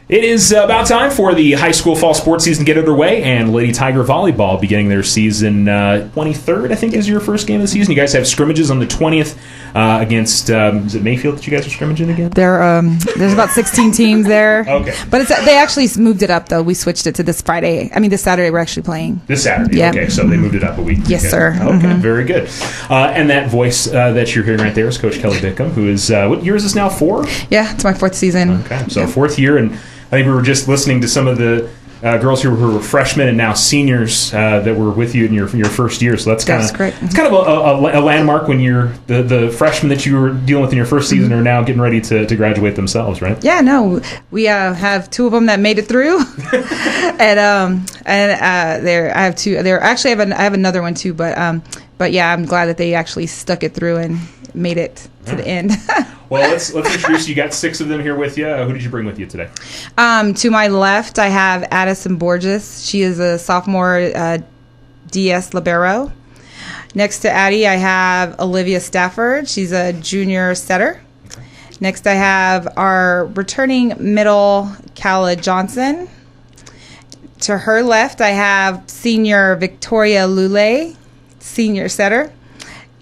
It is about time for the high school fall sports season to get underway, and Lady Tiger Volleyball beginning their season 23rd, I think, is your first game of the season. You guys have scrimmages on the 20th against, is it Mayfield that you guys are scrimmaging again? There's about 16 teams there. Okay. But they actually moved it up, though. We switched it to this Saturday we're actually playing. This Saturday? Yep. Okay, so they moved it up a week. Yes, sir. Okay, very good. And that voice that you're hearing right there is Coach Kelley Bickham, who is, what year is this now, 4? Yeah, it's my 4th season. Okay, so 4th year, and I think we were just listening to some of the girls who were freshmen and now seniors that were with you in your first year. So that's kind of it's kind of a landmark when you're the freshmen that you were dealing with in your first season are now getting ready to graduate themselves, right? Yeah, no, we have 2 of them that made it through, and I have 2. I have another one too, but yeah, I'm glad that they actually stuck it through and made it to the end. Well, let's introduce you. Got 6 of them here with you. Who did you bring with you today? To my left, I have Addison Borges. She is a sophomore DS libero. Next to Addie, I have Olivia Stafford. She's a junior setter. Next, I have our returning middle, Callah Johnson. To her left, I have senior Victoria Lule, senior setter.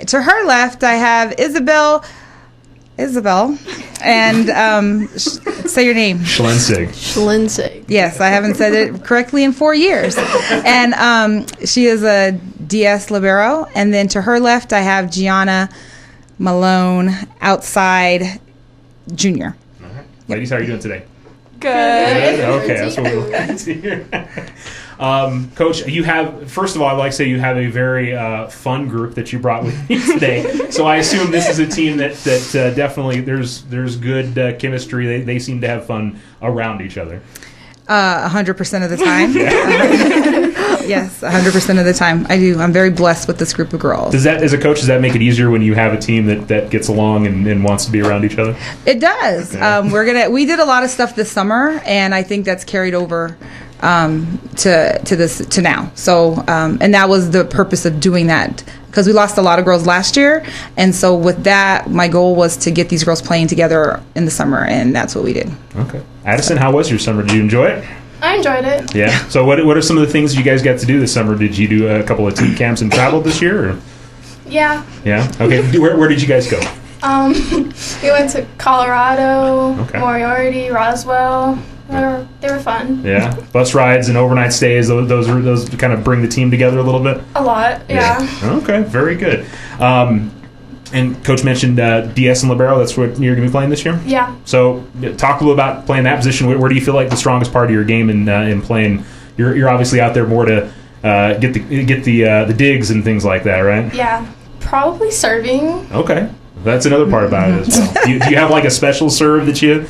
To her left, I have Isabelle, and say your name. Schensig. Yes, I haven't said it correctly in 4 years. And she is a DS libero. And then to her left, I have Gianna, Malone, outside junior. All right. Ladies, how are you doing today? Good. Okay, that's what we're looking to hear. Coach, you have, first of all, I'd like to say you have a very fun group that you brought with you today. So I assume this is a team that definitely there's good chemistry. They seem to have fun around each other. 100% of the time. Yes, 100% of the time. I do. I'm very blessed with this group of girls. Does that, as a coach, does that make it easier when you have a team that gets along and wants to be around each other? It does. Okay. We did a lot of stuff this summer, and I think that's carried over to now. So and that was the purpose of doing that, because we lost a lot of girls last year, and so with that, my goal was to get these girls playing together in the summer, and that's what we did. Okay. Addison, how was your summer? Did you enjoy it? I enjoyed it. Yeah. So what are some of the things you guys got to do this summer? Did you do a couple of team camps and travel this year? Or? Yeah. Yeah? Okay. Where did you guys go? We went to Colorado, Okay. Moriarty, Roswell. They were fun. Yeah. Bus rides and overnight stays, those kind of bring the team together a little bit? A lot, yeah. Okay. Very good. And Coach mentioned DS and libero. That's what you're going to be playing this year? Yeah. So talk a little about playing that position. Where do you feel like the strongest part of your game in playing? You're obviously out there more to get the digs and things like that, right? Yeah. Probably serving. Okay. That's another part about it as well. Do you have like a special serve that you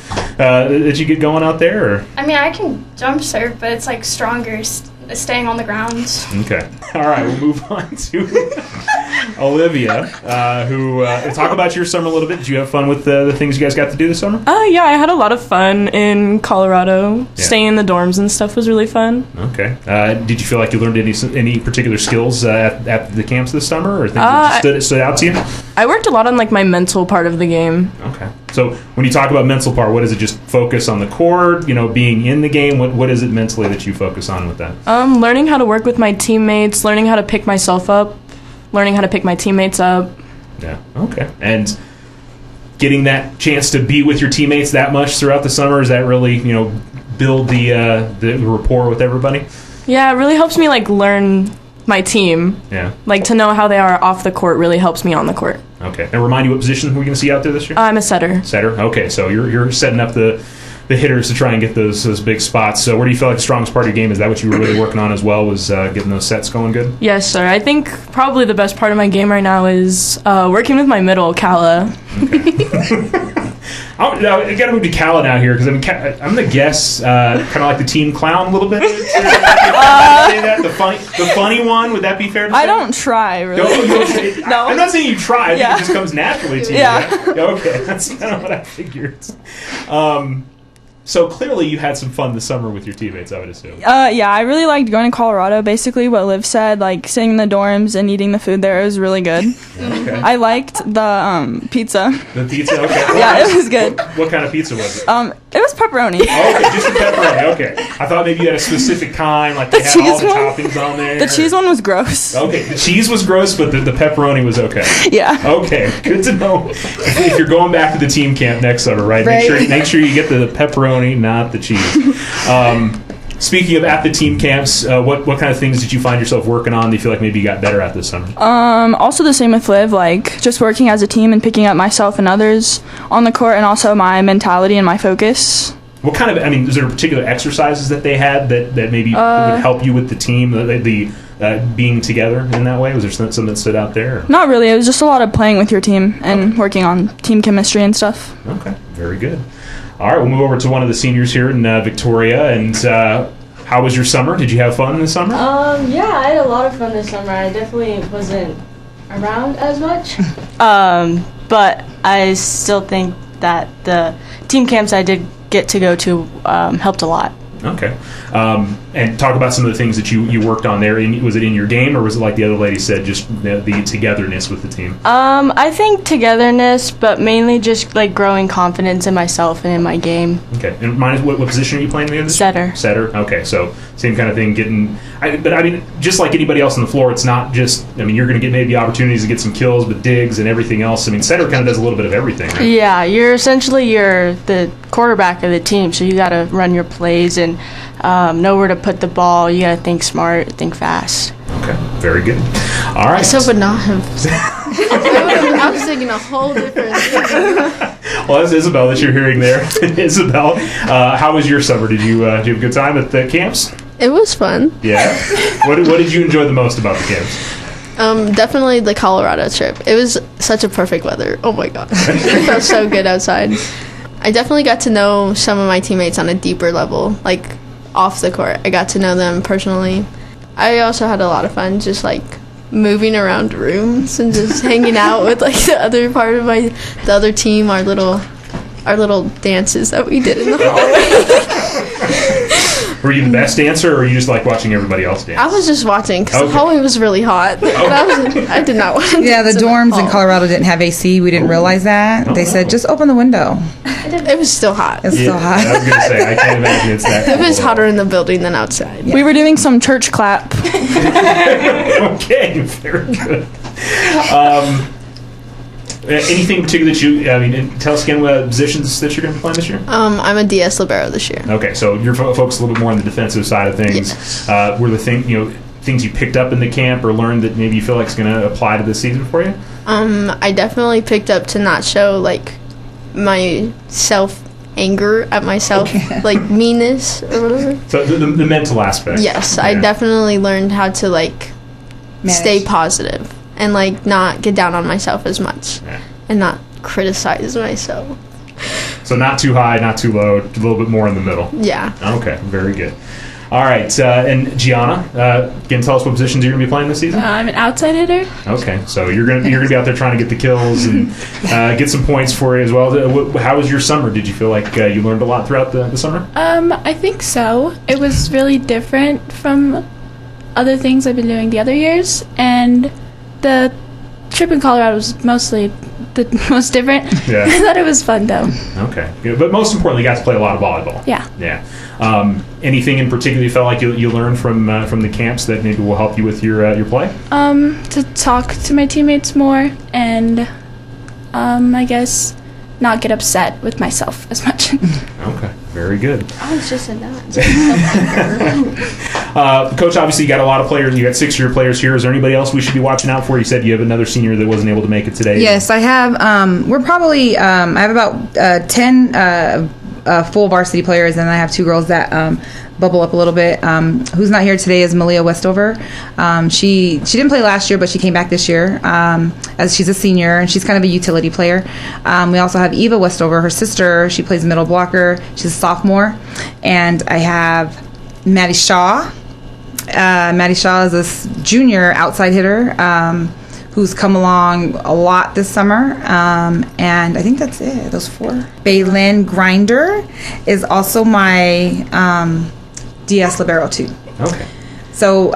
get going out there? Or? I mean, I can jump serve, but it's like stronger staying on the ground. Okay. All right. We'll move on to Olivia, who talk about your summer a little bit. Did you have fun with the things you guys got to do this summer? Yeah, I had a lot of fun in Colorado. Yeah. Staying in the dorms and stuff was really fun. Okay. Did you feel like you learned any particular skills at the camps this summer, or things that stood out to you? I worked a lot on like my mental part of the game. Okay. So when you talk about mental part, what is it? Just focus on the court, being in the game? What is it mentally that you focus on with that? Learning how to work with my teammates, learning how to pick myself up, learning how to pick my teammates up. Yeah. Okay. And getting that chance to be with your teammates that much throughout the summer, is that really, build the rapport with everybody? Yeah, it really helps me like learn my team. Yeah. Like to know how they are off the court really helps me on the court. Okay. And remind you what position we're going to see out there this year? I'm a setter. Setter. Okay. So you're setting up the hitters to try and get those big spots. So where do you feel like the strongest part of your game? Is that what you were really working on as well, was getting those sets going good? Yes, sir. I think probably the best part of my game right now is working with my middle, Callah. Okay. I got to move to Callah now here, because I'm going to guess kind of like the team clown a little bit. Say that? The funny one, would that be fair to say? I don't try, really. No. I'm not saying you try. I think it just comes naturally to you. Yeah. Right? Okay, that's kind of what I figured. So clearly you had some fun this summer with your teammates, I would assume. Yeah, I really liked going to Colorado. Basically what Liv said, like sitting in the dorms and eating the food there, it was really good. Okay. I liked the pizza. The pizza? Okay. Yeah, it was good. What kind of pizza was it? It was pepperoni. Oh, okay, just the pepperoni. Okay, I thought maybe you had a specific kind, like they had all the toppings on there. The cheese one was gross. Okay, the cheese was gross, but the pepperoni was okay. Yeah. Okay, good to know. If you're going back to the team camp next summer, right? Make sure you get the pepperoni, not the cheese. Speaking of at the team camps, what kind of things did you find yourself working on that you feel like maybe you got better at this summer? Also the same with Liv, like just working as a team and picking up myself and others on the court, and also my mentality and my focus. What kind of, is there particular exercises that they had that maybe would help you with the team, the being together in that way? Was there something that stood out there? Not really. It was just a lot of playing with your team and working on team chemistry and stuff. Okay, very good. All right, we'll move over to one of the seniors here in Victoria. And how was your summer? Did you have fun this summer? Yeah, I had a lot of fun this summer. I definitely wasn't around as much. But I still think that the team camps I did get to go to helped a lot. Okay. And talk about some of the things that you worked on there. Was it in your game, or was it like the other lady said, just the togetherness with the team? I think togetherness, but mainly just like growing confidence in myself and in my game. Okay. And what position are you playing against? Setter. Setter. Okay. So same kind of thing. Just like anybody else on the floor, it's not just. You're going to get maybe opportunities to get some kills, but digs and everything else. Setter kind of does a little bit of everything, right? Yeah, you're the quarterback of the team, so you got to run your plays and know where to put the ball. You got to think smart, think fast. Okay, very good. All right. I still would not have. I was thinking a whole different thing. Well, that's Isabelle that you're hearing there. Isabelle, how was your summer? Did you have a good time at the camps? It was fun. Yeah. What did you enjoy the most about the camps? Definitely the Colorado trip. It was such a perfect weather. Oh my gosh. It felt so good outside. I definitely got to know some of my teammates on a deeper level, like off the court. I got to know them personally. I also had a lot of fun just like moving around rooms and just hanging out with like the other part of the other team, our little dances that we did in the hallway. Were you the best dancer, or were you just like watching everybody else dance? I was just watching because the hallway was really hot. I did not want to dance the dorms in Colorado didn't have AC. We didn't realize that. They said, just open the window. It was still hot. It's still hot. I was going to say, I can't imagine it's that It was hotter in the building than outside. Yeah. We were doing some church clap. Okay, very good. Anything particular that you, tell us again what positions that you're going to play this year? I'm a DS libero this year. Okay, so you're focused a little bit more on the defensive side of things. Yes. Were the things you picked up in the camp or learned that maybe you feel like is going to apply to this season for you? I definitely picked up to not show like my anger at myself, like meanness or whatever. So the mental aspect. Yes, I definitely learned how to like stay positive and like not get down on myself as much and not criticize myself. So not too high, not too low, a little bit more in the middle. Yeah. Okay, very good. All right, and Gianna, again, tell us what positions you're going to be playing this season. I'm an outside hitter. Okay, so you're going to be out there trying to get the kills and get some points for you as well. How was your summer? Did you feel like you learned a lot throughout the summer? I think so. It was really different from other things I've been doing the other years, and the trip in Colorado was mostly the most different. Yeah. I thought it was fun though. Okay, good. But most importantly, you got to play a lot of volleyball. Yeah. Yeah. Anything in particular you felt like you learned from the camps that maybe will help you with your play? To talk to my teammates more, and I guess not get upset with myself as much. Okay, very good. I was just in that. Coach, obviously you got a lot of players. You got 6-year players here. Is there anybody else we should be watching out for? You said you have another senior that wasn't able to make it today. Yes, I have. We're probably. I have about 10 full varsity players, and I have 2 girls that bubble up a little bit. Who's not here today is Malia Westover. She didn't play last year, but she came back this year as she's a senior, and she's kind of a utility player. We also have Eva Westover, her sister. She plays middle blocker. She's a sophomore. And I have Maddie Shaw. Maddie Shaw is a junior outside hitter who's come along a lot this summer. And I think that's it, those 4. Baylin Grinder is also my DS libero too. Okay. So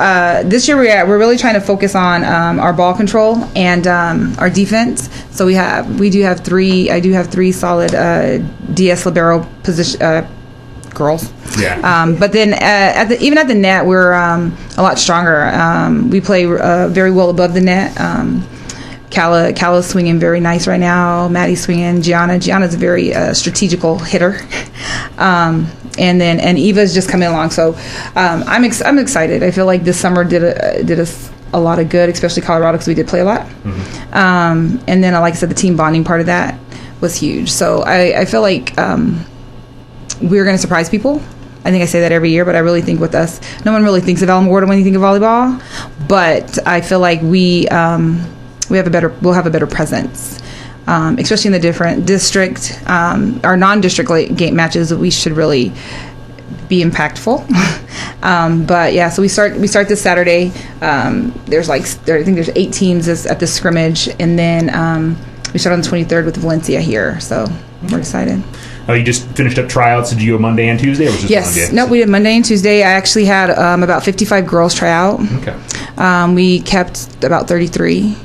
this year we're really trying to focus on our ball control and our defense. So I do have three solid DS libero position girls. Yeah. But then even at the net, we're a lot stronger. We play very well above the net. Callah's swinging very nice right now. Maddie's swinging. Gianna's a very strategical hitter. And Eva's just coming along. So I'm excited. I feel like this summer did us a lot of good, especially Colorado, because we did play a lot. And then, like I said, the team bonding part of that was huge. So I feel like we're going to surprise people. I think I say that every year, but I really think with us, no one really thinks of Alamogordo when you think of volleyball. But I feel like we'll have a better presence. Especially in the different district, our non-district game matches, we should really be impactful. But yeah, so we start this Saturday. I think there's 8 teams at this scrimmage, and then we start on the 23rd with Valencia here. So we're excited. Oh, you just finished up tryouts. Did you go Monday and Tuesday, or was it just Monday? No, we did Monday and Tuesday. I actually had about 55 girls try out. Okay. We kept about 33.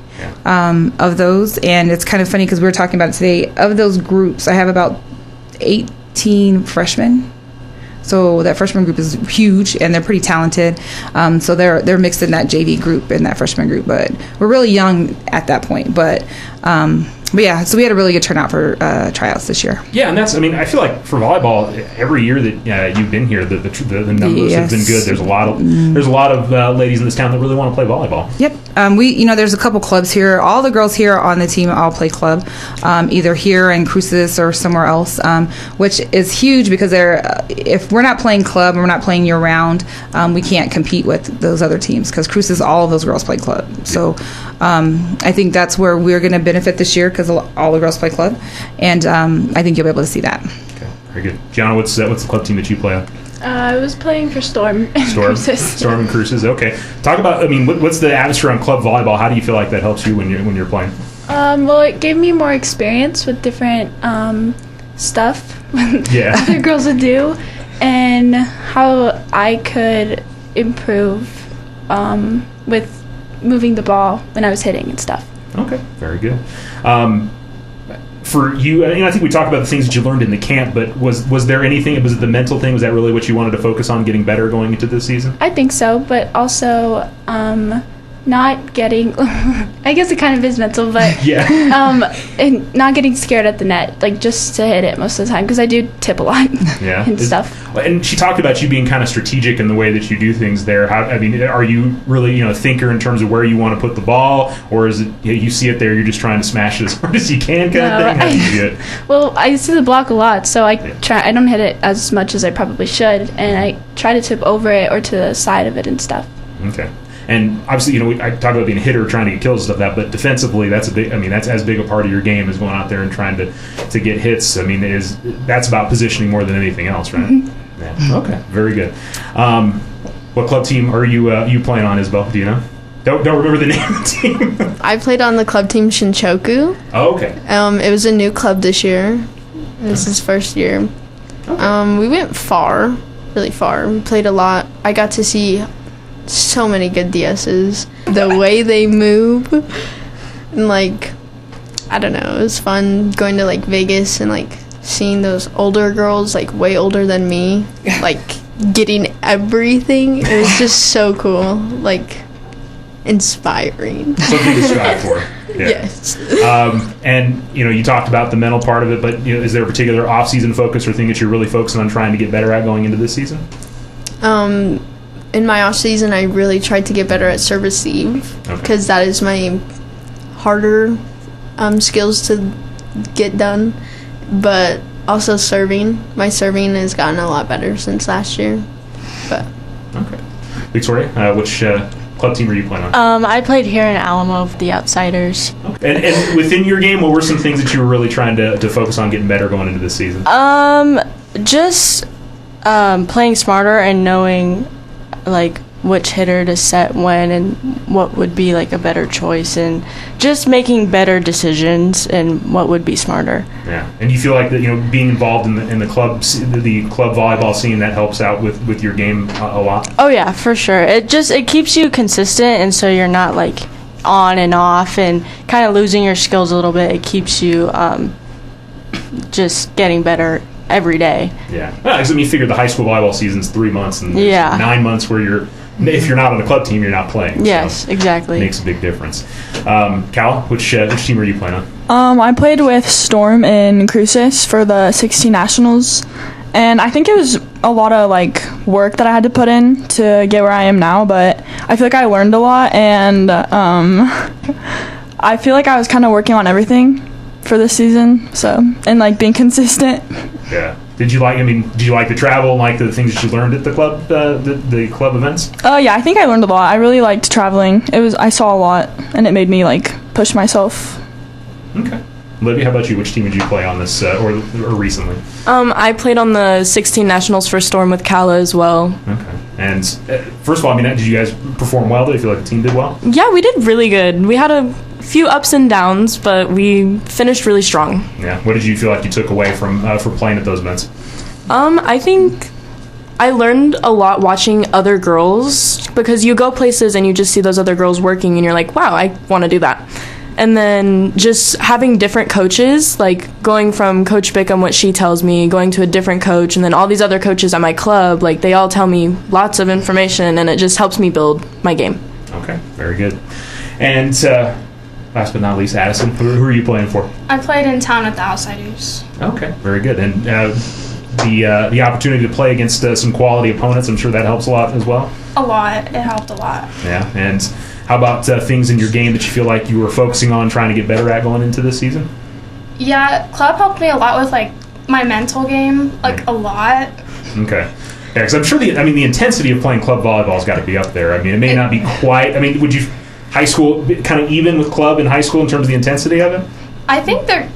Of those, and it's kind of funny because we were talking about it today. Of those groups, I have about 18 freshmen. So that freshman group is huge, and they're pretty talented. So they're mixed in that JV group and that freshman group, but we're really young at that point. But yeah, so we had a really good turnout for tryouts this year. Yeah, and I feel like for volleyball, every year that you've been here, the numbers have been good. There's a lot of ladies in this town that really want to play volleyball. Yep. There's a couple clubs here. All the girls here on the team all play club, either here in Cruces or somewhere else, which is huge because if we're not playing club and we're not playing year round, we can't compete with those other teams because Cruces, all of those girls play club. So I think that's where we're going to benefit this year because all the girls play club, and I think you'll be able to see that. Okay, very good. Gianna, what's the club team that you play on? I was playing for Storm and Cruces. Storm and Cruces. Okay, talk about. What's the atmosphere on club volleyball? How do you feel like that helps you when you're playing? Well, it gave me more experience with different stuff other girls would do, and how I could improve with moving the ball when I was hitting and stuff. Okay, very good. For you, I think we talked about the things that you learned in the camp, but was there anything, was it the mental thing, was that really what you wanted to focus on, getting better going into this season? I think so, but also not getting, I guess it kind of is mental, but and not getting scared at the net, like just to hit it most of the time, because I do tip a lot and stuff. And she talked about you being kind of strategic in the way that you do things there. Are you really a thinker in terms of where you want to put the ball, or is it you see it there, you're just trying to smash it as hard as you can kind of thing? How do you do it? Well, I see the block a lot, so I don't hit it as much as I probably should, and I try to tip over it or to the side of it and stuff. Okay. And obviously, I talk about being a hitter, trying to get kills and stuff like that, but defensively, that's as big a part of your game as going out there and trying to get hits. That's about positioning more than anything else, right? Mm-hmm. Yeah. Okay, very good. What club team are you playing on, Isabelle? Do you know? Don't remember the name of the team. I played on the club team Shinchoku. Oh, okay. It was a new club this year. This is first year. Okay. We went far, really far. We played a lot. I got to see so many good DSs. The way they move, and I don't know, it was fun going to Vegas and seeing those older girls way older than me, getting everything. It was just so cool, inspiring. Something to strive for. Yeah. Yes. And you talked about the mental part of it, but is there a particular off-season focus or thing that you're really focusing on trying to get better at going into this season? In my off season, I really tried to get better at serve receive because that is my harder skills to get done. But also serving. My serving has gotten a lot better since last year. But okay, Victoria, which club team are you playing on? I played here in Alamo for the Outsiders. Okay. And within your game, what were some things that you were really trying to focus on getting better going into this season? Just playing smarter and knowing which hitter to set when and what would be like a better choice, and just making better decisions and what would be smarter. Yeah, and you feel like that, being involved in the club volleyball scene, that helps out with your game a lot? Oh yeah, for sure. It keeps you consistent, and so you're not like on and off and kind of losing your skills a little bit. It keeps you just getting better every day. Yeah, because you figure the high school volleyball season's 3 months, and 9 months where if you're not on the club team, you're not playing. Yes, so exactly. It makes a big difference. Callah, which team are you playing on? I played with Storm in Cruces for the 16 Nationals, and I think it was a lot of work that I had to put in to get where I am now, but I feel like I learned a lot, and I feel like I was kind of working on everything for this season, and being consistent. Yeah. Did you like the travel and like the things that you learned at the club, the club events? Oh yeah, I think I learned a lot. I really liked traveling. I saw a lot, and it made me push myself. Okay. Olivia, how about you? Which team did you play on this or recently? I played on the 16 Nationals for Storm with Callah as well. Okay. And first of all, did you guys perform well? Did you feel like the team did well? Yeah, we did really good. We had a few ups and downs, but we finished really strong. Yeah. What did you feel like you took away from playing at those events? I think I learned a lot watching other girls, because you go places and you just see those other girls working and you're like, wow, I want to do that. And then just having different coaches, going from Coach Bickham, what she tells me, going to a different coach, and then all these other coaches at my club, they all tell me lots of information, and it just helps me build my game. Okay, very good. And last but not least, Addison, who are you playing for? I played in town with the Outsiders. Okay, very good. And the opportunity to play against some quality opponents, I'm sure that helps a lot as well? A lot. It helped a lot. Yeah, and how about things in your game that you feel like you were focusing on trying to get better at going into this season? Yeah, club helped me a lot with my mental game, a lot. Okay. Yeah, because I'm sure the intensity of playing club volleyball has got to be up there. It may not be quite. Would you high school kind of even with club in high school in terms of the intensity of it? I think they're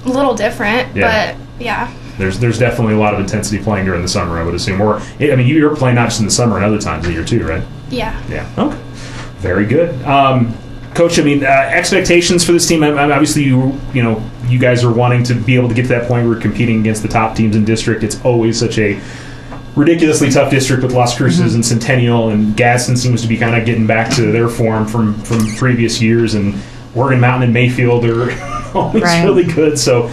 a little different, but yeah. There's definitely a lot of intensity playing during the summer, I would assume. Or you're playing not just in the summer and other times of the year too, right? Yeah. Yeah. Okay. Very good. Coach, expectations for this team, obviously you guys are wanting to be able to get to that point where we're competing against the top teams in district. It's always such a ridiculously tough district with Las Cruces and Centennial, and Gadsden seems to be kind of getting back to their form from previous years, and Oregon Mountain and Mayfield are always really good. So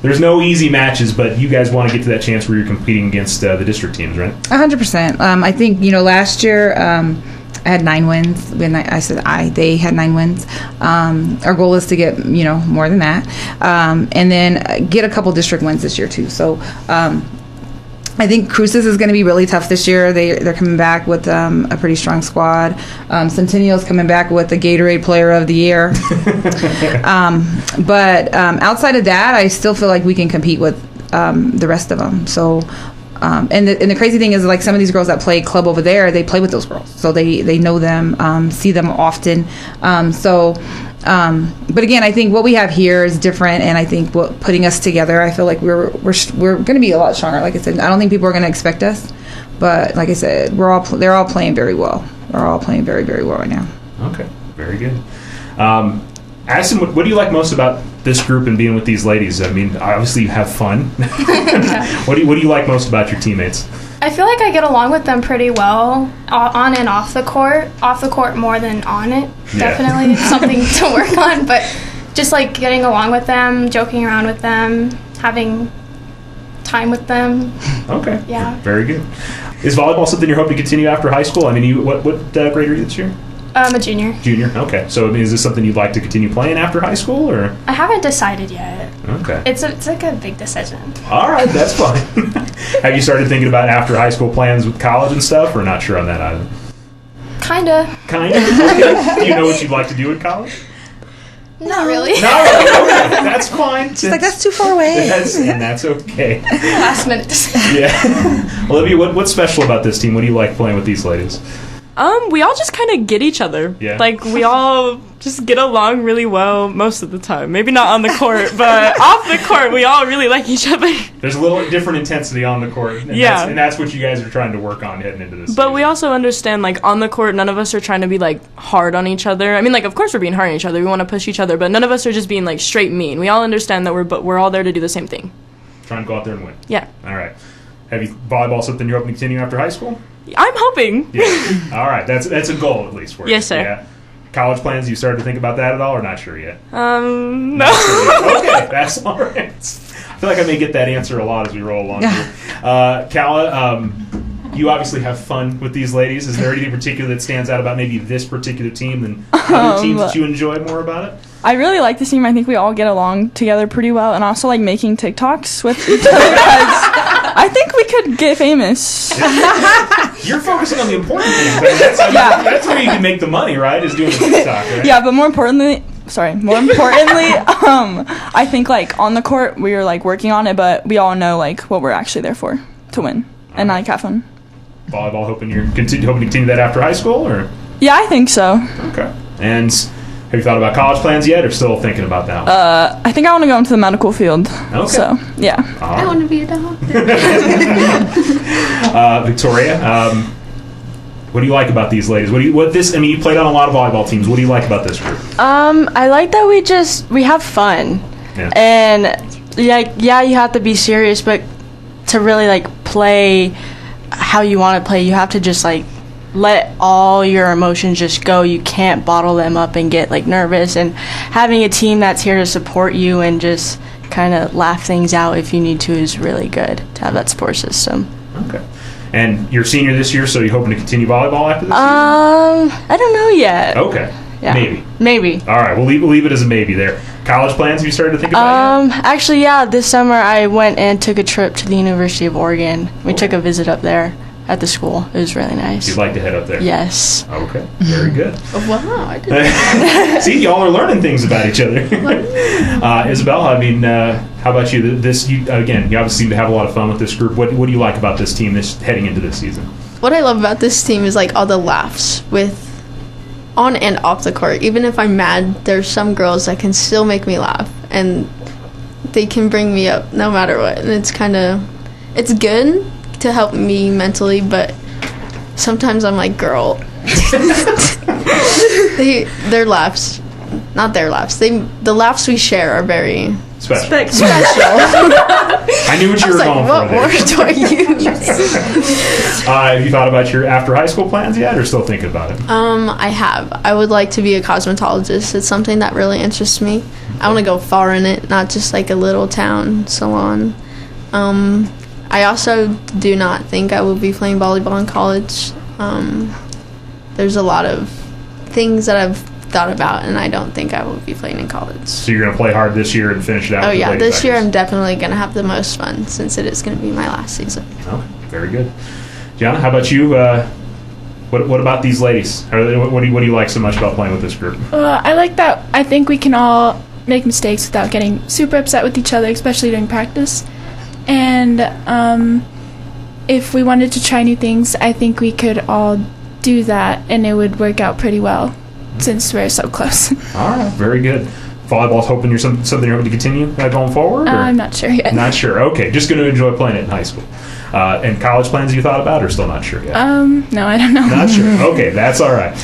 there's no easy matches, but you guys want to get to that chance where you're competing against the district teams, right? 100%. I think, last year I had 9 wins. When they had 9 wins. Our goal is to get, more than that. And then get a couple district wins this year, too. So I think Cruces is going to be really tough this year. They're coming back with a pretty strong squad. Centennial's coming back with the Gatorade Player of the Year. But outside of that, I still feel like we can compete with the rest of them. So, and the crazy thing is, some of these girls that play club over there, they play with those girls, so they know them, see them often. But again, I think what we have here is different, and I think putting us together, I feel like we're going to be a lot stronger. Like I said, I don't think people are going to expect us, but like I said, they're all playing very well. They're all playing very, very well right now. Okay, very good. Addison, what do you like most about this group and being with these ladies? Obviously you have fun. What do you like most about your teammates? I feel like I get along with them pretty well on and off the court. Off the court more than on it. Yeah. Definitely something to work on, but just getting along with them, joking around with them, having time with them. Okay. Yeah. Very good. Is volleyball something you're hoping to continue after high school? What grade are you this year? I'm a junior. Junior, okay. So is this something you'd like to continue playing after high school, or? I haven't decided yet. Okay. It's a big decision. All right, that's fine. Have you started thinking about after high school plans with college and stuff, or not sure on that either? Kinda. Okay. Do you know what you'd like to do in college? Not really. Not really. Okay. That's fine. She's that's too far away. And that's okay. Last minute decision. Yeah. Olivia, what's special about this team? What do you like playing with these ladies? We all just kind of get each other. Yeah. Like, we all just get along really well most of the time. Maybe not on the court, but off the court, we all really like each other. There's a little different intensity on the court. And that's what you guys are trying to work on heading into this But season. we also understand, like, on the court, none of us are trying to be, like, hard on each other. I mean, like, of course we're being hard on each other. We want to push each other, but none of us are just being, like, straight mean. We all understand that we're all there to do the same thing. Trying to go out there and win. Yeah. All right. Have you volleyball something you're hoping to continue after high school? I'm hoping. Yeah. All right. That's a goal at least for you. Yes, sir. Yeah. College plans, you started to think about that at all or not sure yet? No. Not sure yet. Okay, that's all right. I feel like I may get that answer a lot as we roll along here. Callah, you obviously have fun with these ladies. Is there anything particular that stands out about maybe this particular team than other teams that you enjoy more about it? I really like this team. I think we all get along together pretty well, and also like making TikToks with each other because I think we could get famous. You're focusing on the important things. I mean, that's where you can make the money, right? Is doing the TikTok, right? Yeah, but more importantly, I think like on the court we are like working on it, but we all know like what we're actually there for, to win and like have fun. Volleyball, hoping to continue that after high school, or? Yeah, I think so. Okay. And have you thought about college plans yet, or still thinking about that one? I think I want to go into the medical field. Okay. So, yeah. I want to be a doctor. Victoria, what do you like about these ladies? You played on a lot of volleyball teams. What do you like about this group? I like that we have fun. Yeah. And yeah, you have to be serious, but to really like play how you want to play, you have to just like let all your emotions just go. You can't bottle them up and get like nervous, and having a team that's here to support you and just kind of laugh things out if you need to is really good to have that support system. Okay. And you're a senior this year, so you're hoping to continue volleyball after this season? I don't know yet. Okay. Yeah. Maybe. All right, we'll leave it as a maybe there. College plans, have you started to think about yet? Actually, yeah, this summer I went and took a trip to the University of Oregon. We took a visit up there at the school. It was really nice. You'd like to head up there? Yes. Okay, very good. Wow, I didn't. See, y'all are learning things about each other. Isabelle, I mean, how about you? You obviously seem to have a lot of fun with this group. What do you like about this team heading into this season? What I love about this team is like all the laughs with on and off the court. Even if I'm mad, there's some girls that can still make me laugh, and they can bring me up no matter what. And it's good to help me mentally, but sometimes I'm like, girl. Their laughs, not their laughs. The laughs we share are very special. I knew what you were going what for there. word do I use? Have you thought about your after high school plans yet, or still thinking about it? I have. I would like to be a cosmetologist. It's something that really interests me. I want to go far in it, not just like a little town salon. I also do not think I will be playing volleyball in college. There's a lot of things that I've thought about, and I don't think I will be playing in college. So you're going to play hard this year and finish it out? Oh yeah, this year I'm definitely going to have the most fun since it is going to be my last season. Oh, very good. Gianna, how about you? What about these ladies? What do you like so much about playing with this group? I like that. I think we can all make mistakes without getting super upset with each other, especially during practice. And if we wanted to try new things, I think we could all do that, and it would work out pretty well since we're so close. All right, very good. Volleyball's hoping you're something you're hoping to continue going forward? Or? I'm not sure yet. Not sure. Okay, just going to enjoy playing it in high school. And college plans you thought about, or still not sure yet? No, I don't know. Not sure. Okay, that's all right.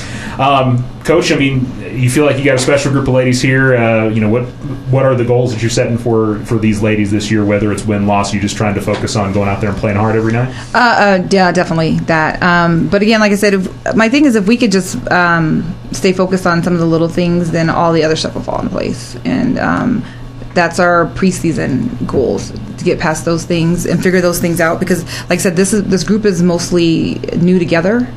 Coach, I mean, you feel like you got a special group of ladies here. What are the goals that you're setting for these ladies this year? Whether it's win loss, you just trying to focus on going out there and playing hard every night? Yeah, definitely that. But again, like I said, my thing is if we could just stay focused on some of the little things, then all the other stuff will fall in place. And that's our preseason goals, to get past those things and figure those things out. Because, like I said, this group is mostly new together.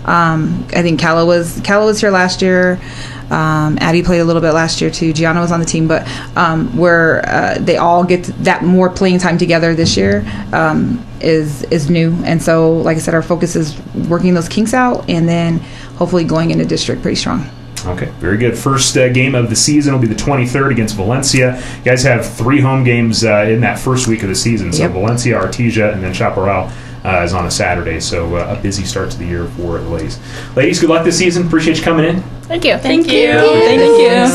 I think Callah was here last year. Addie played a little bit last year too. Gianna was on the team, but where they all get that more playing time together this year is new. And so, like I said, our focus is working those kinks out, and then hopefully going into district pretty strong. Okay, very good. First game of the season will be the 23rd against Valencia. You guys have 3 home games in that first week of the season. So Yep. Valencia, Artesia, and then Chaparral is on a Saturday. So a busy start to the year for the ladies. Ladies, good luck this season. Appreciate you coming in. Thank you. Thank you. Thank you.